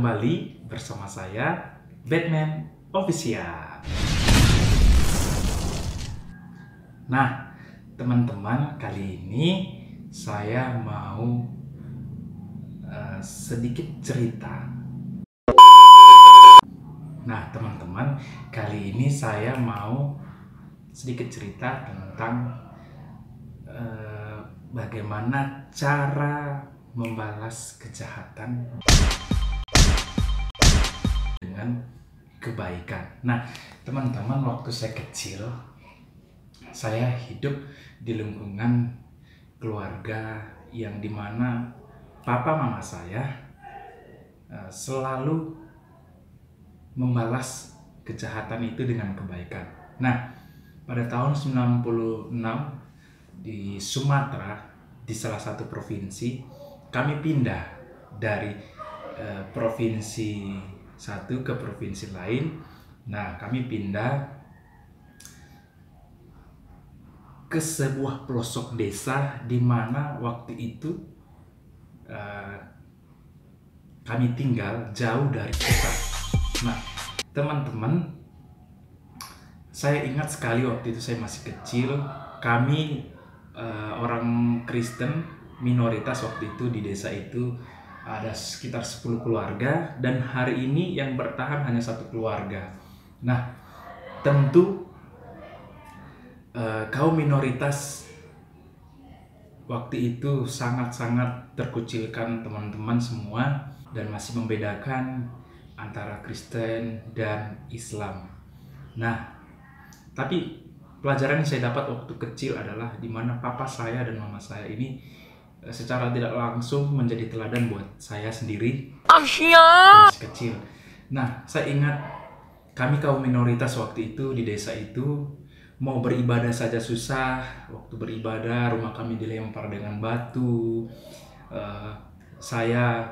Kembali bersama saya, Batman Official. Nah, teman-teman, kali ini saya mau sedikit cerita. Nah, teman-teman, kali ini saya mau sedikit cerita tentang bagaimana cara membalas kejahatan dengan kebaikan. Nah, teman-teman, waktu saya kecil, saya hidup di lingkungan keluarga yang dimana papa mama saya selalu membalas kejahatan itu dengan kebaikan. Nah, pada tahun 96 di Sumatera, di salah satu provinsi, kami pindah dari provinsi satu ke provinsi lain. Nah, kami pindah ke sebuah pelosok desa di mana waktu itu kami tinggal jauh dari kota. Nah, teman-teman, saya ingat sekali waktu itu saya masih kecil, kami orang Kristen minoritas waktu itu di desa itu ada sekitar 10 keluarga, dan hari ini yang bertahan hanya satu keluarga. Nah, tentu kaum minoritas waktu itu sangat-sangat terkucilkan, teman-teman semua, dan masih membedakan antara Kristen dan Islam. Nah, tapi pelajaran yang saya dapat waktu kecil adalah di mana papa saya dan mama saya ini secara tidak langsung menjadi teladan buat saya sendiri masih kecil. Nah, saya ingat kami kaum minoritas waktu itu di desa itu mau beribadah saja susah. Waktu beribadah rumah kami dilempar dengan batu. Saya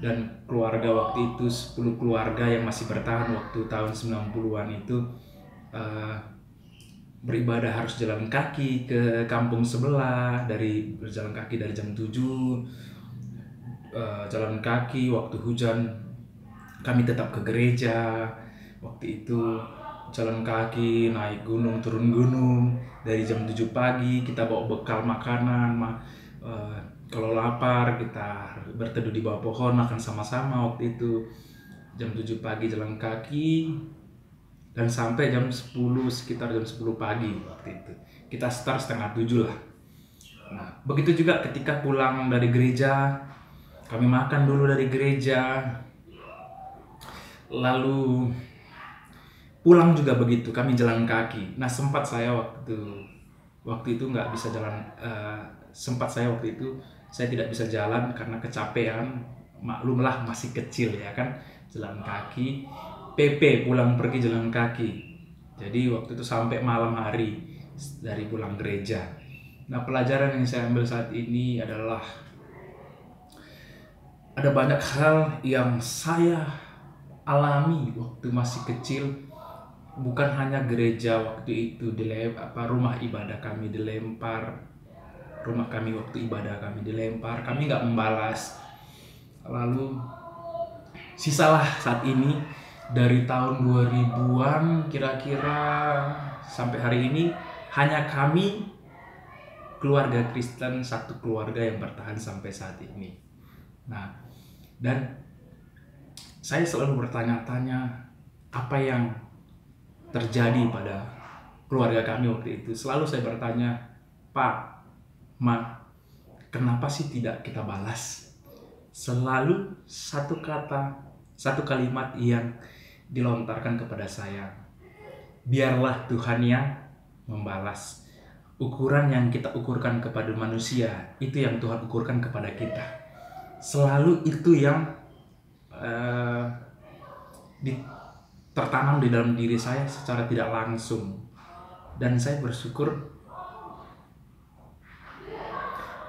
dan keluarga waktu itu 10 keluarga yang masih bertahan waktu tahun 90-an itu beribadah harus jalan kaki ke kampung sebelah, berjalan kaki dari jam 7, jalan kaki waktu hujan kami tetap ke gereja. Waktu itu jalan kaki, naik gunung, turun gunung dari jam 7 pagi, kita bawa bekal makanan, kalau lapar kita berteduh di bawah pohon makan sama-sama. Waktu itu jam 7 pagi jalan kaki dan sampai jam 10, sekitar jam 10 pagi waktu itu. Kita start setengah 7 lah. Nah, begitu juga ketika pulang dari gereja, kami makan dulu dari gereja. Lalu pulang juga begitu, kami jalan kaki. Nah, sempat saya waktu itu nggak bisa jalan, saya tidak bisa jalan karena kecapean. Maklumlah masih kecil ya kan, jalan kaki. PP pulang pergi jalan kaki. Jadi waktu itu sampai malam hari dari pulang gereja. Nah, pelajaran yang saya ambil saat ini adalah ada banyak hal yang saya alami waktu masih kecil. Bukan hanya gereja waktu itu rumah ibadah kami dilempar. Rumah kami waktu ibadah kami dilempar, kami nggak membalas. Lalu sisalah saat ini dari tahun 2000-an kira-kira sampai hari ini hanya kami keluarga Kristen, satu keluarga yang bertahan sampai saat ini. Nah, dan saya selalu bertanya-tanya apa yang terjadi pada keluarga kami waktu itu. Selalu saya bertanya, Pak, Ma, kenapa sih tidak kita balas? Selalu satu kalimat yang dilontarkan kepada saya, biarlah Tuhan yang membalas. Ukuran yang kita ukurkan kepada manusia, itu yang Tuhan ukurkan kepada kita. Selalu itu yang tertanam di dalam diri saya secara tidak langsung. Dan saya bersyukur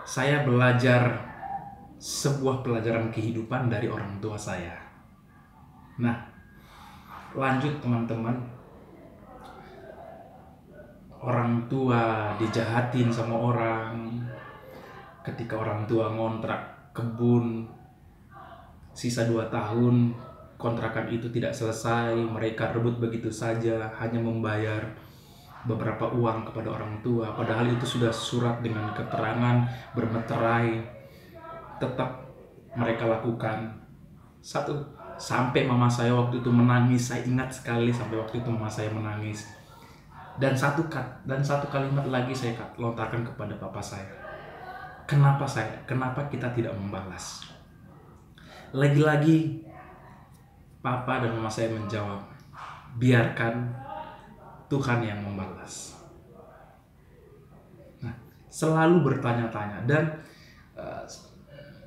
saya belajar sebuah pelajaran kehidupan dari orang tua saya. Nah, lanjut teman-teman. Orang tua dijahatin sama orang. Ketika orang tua ngontrak kebun, sisa 2 tahun kontrakan itu tidak selesai, mereka rebut begitu saja, hanya membayar beberapa uang kepada orang tua, padahal itu sudah surat dengan keterangan bermeterai, tetap mereka lakukan. Sampai mama saya waktu itu menangis, saya ingat sekali sampai waktu itu mama saya menangis. Dan satu kalimat lagi saya lontarkan kepada papa saya. Kenapa kita tidak membalas? Lagi-lagi papa dan mama saya menjawab, biarkan Tuhan yang membalas. Nah, selalu bertanya-tanya, dan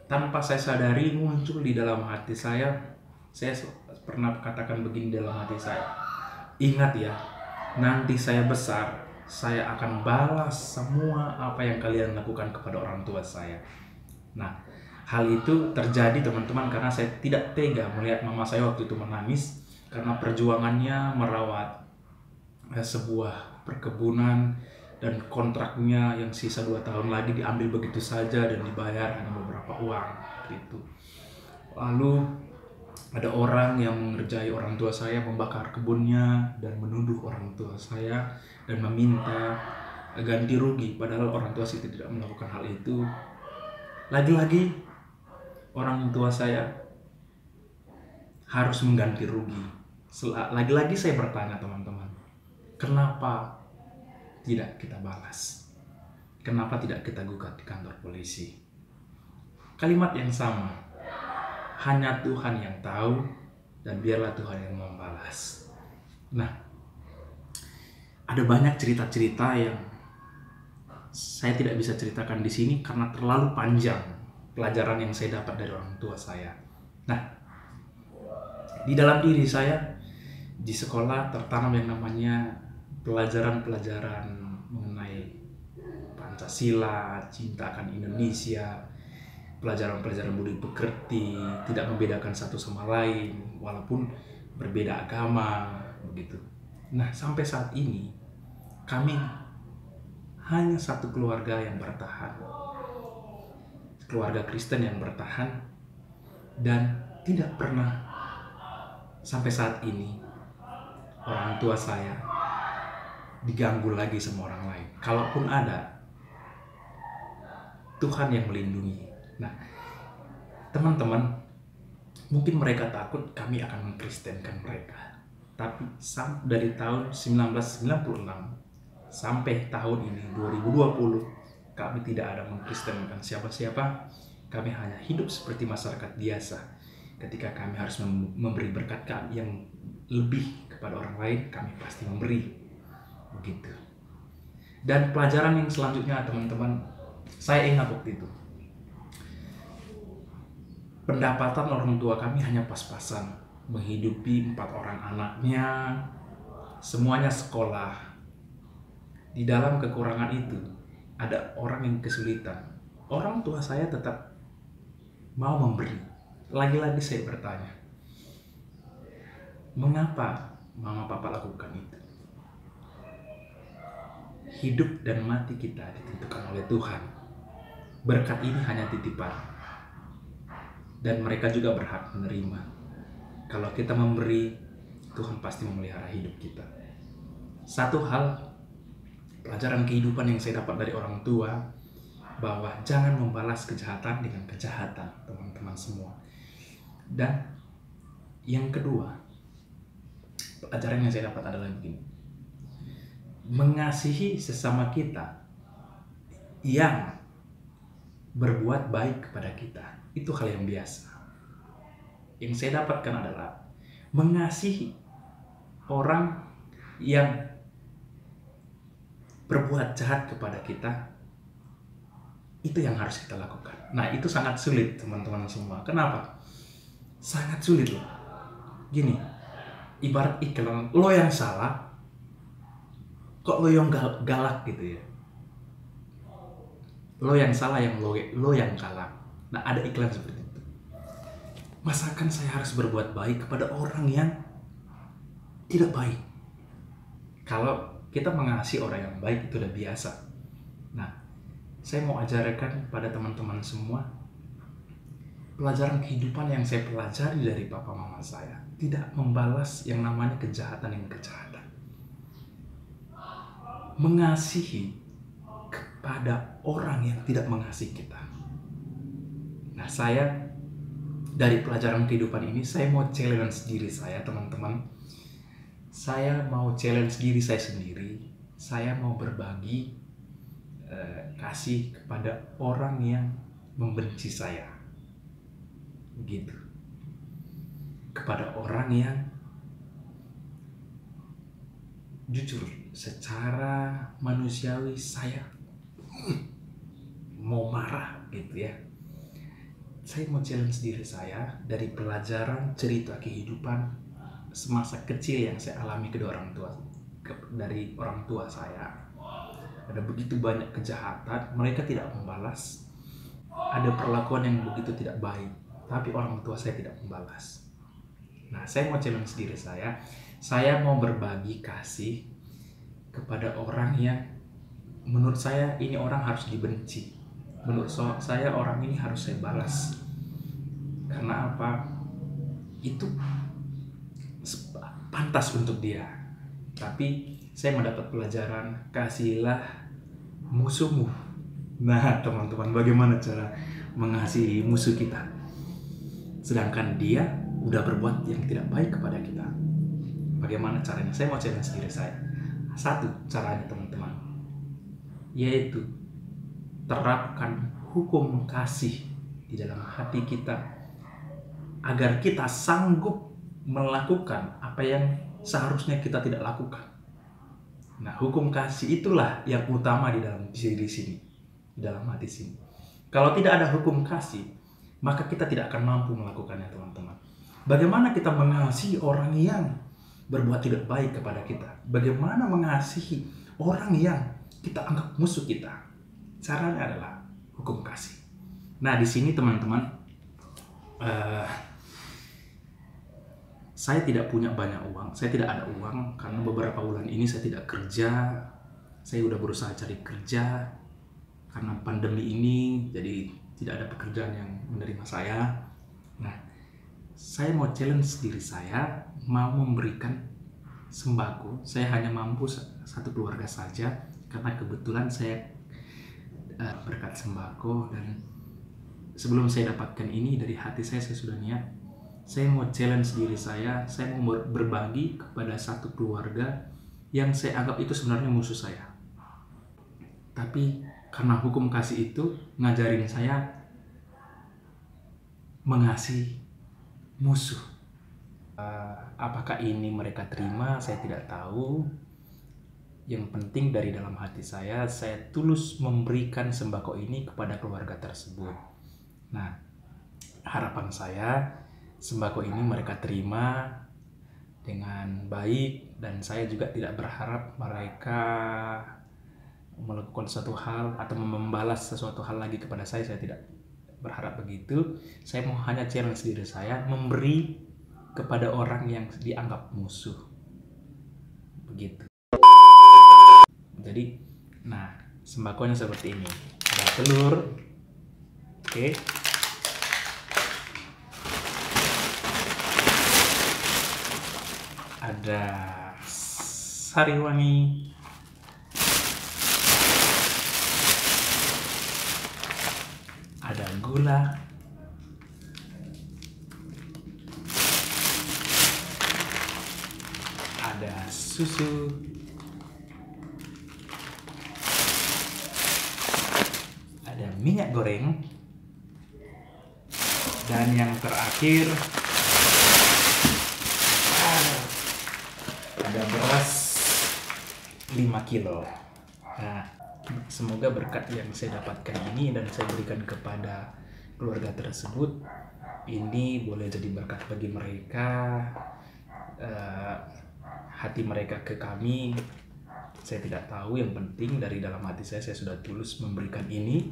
tanpa saya sadari muncul di dalam hati saya pernah katakan begini dalam hati saya, ingat ya, nanti saya besar, saya akan balas semua apa yang kalian lakukan kepada orang tua saya. Nah, hal itu terjadi teman-teman karena saya tidak tega melihat mama saya waktu itu menangis karena perjuangannya merawat sebuah perkebunan, dan kontraknya yang sisa 2 tahun lagi diambil begitu saja dan dibayar hanya beberapa uang gitu. Lalu ada orang yang mengerjai orang tua saya, membakar kebunnya dan menuduh orang tua saya dan meminta ganti rugi, padahal orang tua saya tidak melakukan hal itu. Lagi-lagi orang tua saya harus mengganti rugi. Lagi-lagi saya bertanya teman-teman, kenapa tidak kita balas? Kenapa tidak kita gugat di kantor polisi? Kalimat yang sama, hanya Tuhan yang tahu dan biarlah Tuhan yang membalas. Nah, ada banyak cerita-cerita yang saya tidak bisa ceritakan di sini karena terlalu panjang pelajaran yang saya dapat dari orang tua saya. Nah, di dalam diri saya di sekolah tertanam yang namanya pelajaran-pelajaran mengenai Pancasila, cinta akan Indonesia, pelajaran-pelajaran budi pekerti, tidak membedakan satu sama lain walaupun berbeda agama begitu. Nah, sampai saat ini kami hanya satu keluarga yang bertahan, keluarga Kristen yang bertahan, dan tidak pernah sampai saat ini orang tua saya diganggu lagi sama orang lain. Kalaupun ada, Tuhan yang melindungi. Nah, teman-teman, mungkin mereka takut kami akan mengkristenkan mereka. Tapi dari tahun 1996 sampai tahun ini 2020, kami tidak ada mengkristenkan siapa-siapa. Kami hanya hidup seperti masyarakat biasa. Ketika kami harus memberi berkat kami yang lebih kepada orang lain, kami pasti memberi. Begitu. Dan pelajaran yang selanjutnya teman-teman, saya ingat waktu itu pendapatan orang tua kami hanya pas-pasan menghidupi 4 orang anaknya, semuanya sekolah. Di dalam kekurangan itu ada orang yang kesulitan, orang tua saya tetap mau memberi. Lagi-lagi saya bertanya, mengapa mama papa lakukan itu? Hidup dan mati kita ditentukan oleh Tuhan. Berkat ini hanya titipan, dan mereka juga berhak menerima. Kalau kita memberi, Tuhan pasti memelihara hidup kita. Satu hal, pelajaran kehidupan yang saya dapat dari orang tua, bahwa jangan membalas kejahatan dengan kejahatan, teman-teman semua. Dan yang kedua, pelajaran yang saya dapat adalah begini, mengasihi sesama kita yang berbuat baik kepada kita, itu hal yang biasa. Yang saya dapatkan adalah mengasihi orang yang berbuat jahat kepada kita, itu yang harus kita lakukan. Nah, itu sangat sulit teman-teman semua. Kenapa? Sangat sulit loh. Gini, ibarat iklan, lo yang salah kok lo yang galak gitu ya. Lo yang salah, yang lo yang galak. Nah, ada iklan seperti itu. Masakan saya harus berbuat baik kepada orang yang tidak baik? Kalau kita mengasihi orang yang baik itu udah biasa. Nah, saya mau ajarkan pada teman-teman semua, pelajaran kehidupan yang saya pelajari dari papa mama saya, tidak membalas yang namanya kejahatan dengan kejahatan. Mengasihi kepada orang yang tidak mengasihi kita. Nah, saya dari pelajaran kehidupan ini, saya mau challenge diri saya, teman-teman. Saya mau challenge diri saya sendiri. Saya mau berbagi kasih kepada orang yang membenci saya. Begitu. Kepada orang yang jujur, secara manusiawi saya mau marah gitu ya. Saya mau challenge diri saya dari pelajaran cerita kehidupan semasa kecil yang saya alami kedua orang tua, dari orang tua saya. Ada begitu banyak kejahatan, mereka tidak membalas. Ada perlakuan yang begitu tidak baik, tapi orang tua saya tidak membalas. Nah, saya mau challenge diri saya mau berbagi kasih kepada orang yang menurut saya ini orang harus dibenci. Menurut saya orang ini harus saya balas. Karena apa? Itu pantas untuk dia. Tapi saya mendapat pelajaran, kasihilah musuhmu. Nah, teman-teman, bagaimana cara mengasihi musuh kita? Sedangkan dia udah berbuat yang tidak baik kepada kita. Bagaimana caranya? Saya mau challenge diri saya. Satu caranya, teman-teman, yaitu terapkan hukum kasih di dalam hati kita agar kita sanggup melakukan apa yang seharusnya kita tidak lakukan. Nah, hukum kasih itulah yang utama di dalam diri sini, di dalam hati sini. Kalau tidak ada hukum kasih, maka kita tidak akan mampu melakukannya, teman-teman. Bagaimana kita mengasihi orang yang berbuat tidak baik kepada kita? Bagaimana mengasihi orang yang kita anggap musuh kita? Caranya adalah hukum kasih. Nah, di sini teman-teman, saya tidak punya banyak uang. Saya tidak ada uang karena beberapa bulan ini saya tidak kerja. Saya udah berusaha cari kerja karena pandemi ini, jadi tidak ada pekerjaan yang menerima saya. Nah, saya mau challenge diri saya, mau memberikan sembako. Saya hanya mampu satu keluarga saja karena kebetulan saya berkat sembako, dan sebelum saya dapatkan ini dari hati saya sudah niat. Saya mau challenge diri saya mau berbagi kepada satu keluarga yang saya anggap itu sebenarnya musuh saya. Tapi karena hukum kasih itu ngajarin saya mengasihi musuh. Apakah ini mereka terima, saya tidak tahu. Yang penting dari dalam hati saya tulus memberikan sembako ini kepada keluarga tersebut. Nah, harapan saya sembako ini mereka terima dengan baik, dan saya juga tidak berharap mereka melakukan suatu hal atau membalas sesuatu hal lagi kepada saya tidak berharap begitu. Saya mau hanya challenge diri saya memberi kepada orang yang dianggap musuh. Begitu. Jadi, nah, sembakonya seperti ini. Ada telur. Oke. Ada sari wangi. Ada gula. Ada susu. Ada minyak goreng. Dan yang terakhir ada beras 5 kilo. Nah, semoga berkat yang saya dapatkan ini dan saya berikan kepada keluarga tersebut ini boleh jadi berkat bagi mereka. Hati mereka ke kami, saya tidak tahu. Yang penting dari dalam hati saya sudah tulus memberikan ini.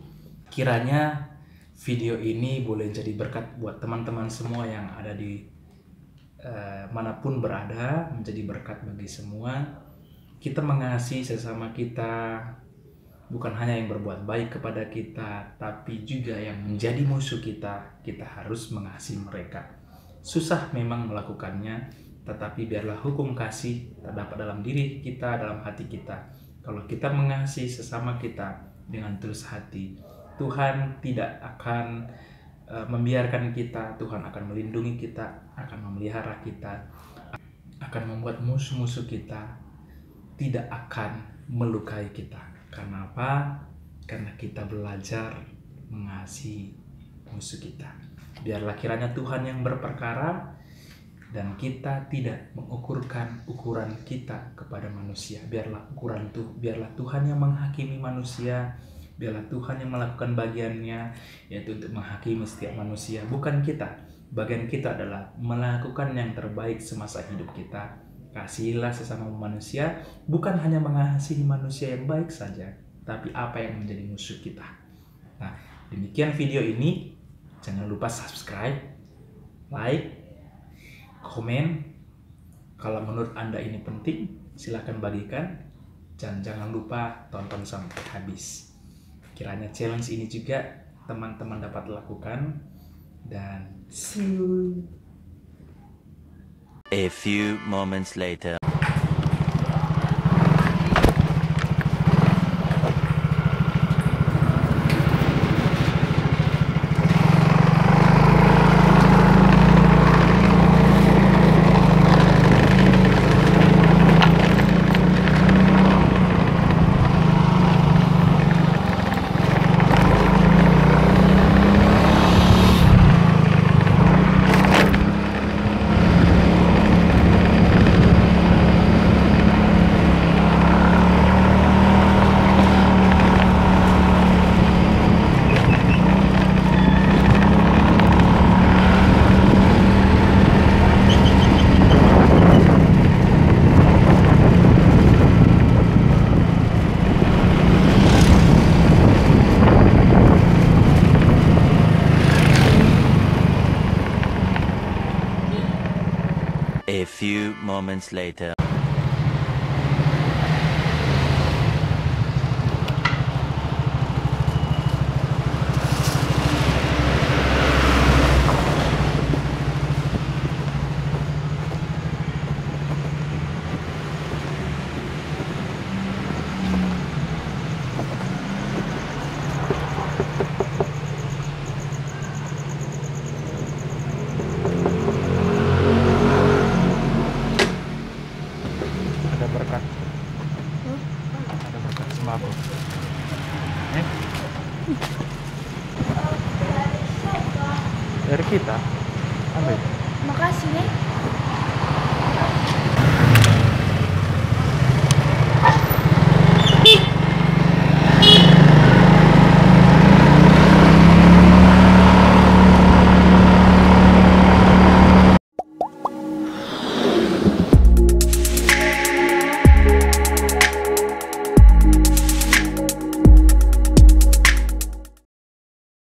Kiranya video ini boleh jadi berkat buat teman-teman semua yang ada di manapun berada, menjadi berkat bagi semua. Kita mengasihi sesama kita, bukan hanya yang berbuat baik kepada kita, tapi juga yang menjadi musuh kita, kita harus mengasihi mereka. Susah memang melakukannya, tetapi biarlah hukum kasih terdapat dalam diri kita, dalam hati kita. Kalau kita mengasihi sesama kita dengan tulus hati, Tuhan tidak akan membiarkan kita, Tuhan akan melindungi kita, akan memelihara kita, akan membuat musuh-musuh kita tidak akan melukai kita. Karena apa? Karena kita belajar mengasihi musuh kita. Biarlah kiranya Tuhan yang berperkara dan kita tidak mengukurkan ukuran kita kepada manusia. Biarlah Tuhan yang menghakimi manusia. Biarlah Tuhan yang melakukan bagiannya, yaitu untuk menghakimi setiap manusia, bukan kita. Bagian kita adalah melakukan yang terbaik semasa hidup kita. Kasihilah sesama manusia, bukan hanya mengasihi manusia yang baik saja, tapi apa yang menjadi musuh kita. Nah, demikian video ini. Jangan lupa subscribe, like, komen. Kalau menurut Anda ini penting, silakan bagikan. Dan jangan lupa tonton sampai habis. Kiranya challenge ini juga teman-teman dapat lakukan. Dan see you. A few moments later. A few moments later. Ada berkat sembako. Dari kita ambil. Makasih, Nek.